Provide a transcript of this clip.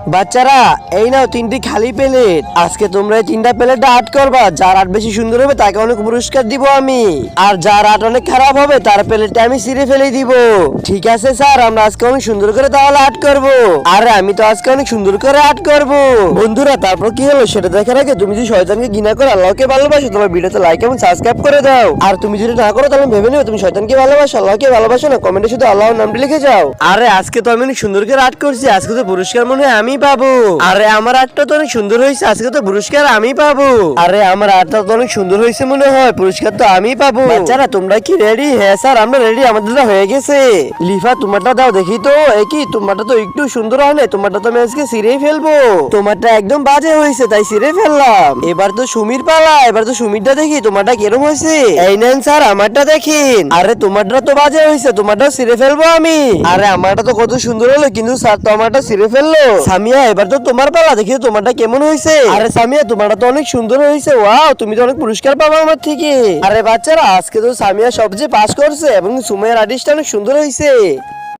বাচ্চারা এই নাও 3টি খালি প্লেট। আজকে তোমরা এই 3টা প্লেট আর্ট করবা। যার আর্ট বেশি সুন্দর হবে তাকে অনেক পুরস্কার দিব আমি, আর যার আর্ট অনেক খারাপ হবে তার প্লেটটা আমি ছিঁড়ে ফেলে দিব। ঠিক আছে স্যার, আমরা আজকে অনেক সুন্দর করে তাহলে আর্ট করব। আরে আমি তো আজকে অনেক সুন্দর করে আর্ট করব। বন্ধুরা তারপর কি হলো সেটা দেখার আগে তুমি যদি শয়তানকে ঘৃণা করে আল্লাহকে ভালোবাসো তোমার ভিডিওতে লাইক এবং সাবস্ক্রাইব করে দাও। আর তুমি যদি না করো তাহলে ভেবে নিও তুমি শয়তানকে ভালোবাসো আল্লাহকে ভালোবাসো না। কমেন্টে শুধু আল্লাহর নামটি লিখে যাও। আরে আজকে তো আমি অনেক সুন্দর করে আর্ট করছি, আজকে তো পুরস্কার মনে হয় আমি পাবো। আরে আমার আর্টটা তো অনেক সুন্দর হয়েছে, আজকে তো পুরস্কার আমি পাবো। আরে আমার আর্টটা তো অনেক সুন্দর হয়েছে মনে হয়, পুরস্কার তো আমি পাবো। বাচ্চারা তোমরা কি রেডি? হ্যাঁ স্যার আমরা রেডি, আমাদের হয়ে গেছে। লিফা তোমারটা দাও দেখি তো। একই তোমারটা তো একটু সুন্দর হয় না, তোমারটা তো আমি আজকে ছিঁড়েই ফেলবো। তোমারটা একদম বাজে হয়েছে তাই ছিঁড়ে ফেললাম। এবার তো সুমির পালা, এবার তো সুমিরটা দেখি তোমারটা কিরম হয়েছে। এই নেন স্যার আমারটা দেখেন। আরে তোমারটা তো বাজে হয়েছে, তোমারটা ছিঁড়ে ফেলবো আমি। আরে আমারটা তো কত সুন্দর হলো, কিন্তু স্যার তো আমারটা ছিঁড়ে ফেললো। সামিয়া এবার তো তোমার পালা, দেখি তোমারটা কেমন হয়েছে। আরে সামিয়া তোমারটা তো অনেক সুন্দর হয়েছে। ওয়াও, তুমি তো অনেক পুরস্কার পাবো আমার থেকে। আরে বাচ্চারা আজকে তো সামিয়া সবচেয়ে পাস করছে এবং সুমাইয়ার আর্টিস্টটা অনেক সুন্দর হয়েছে।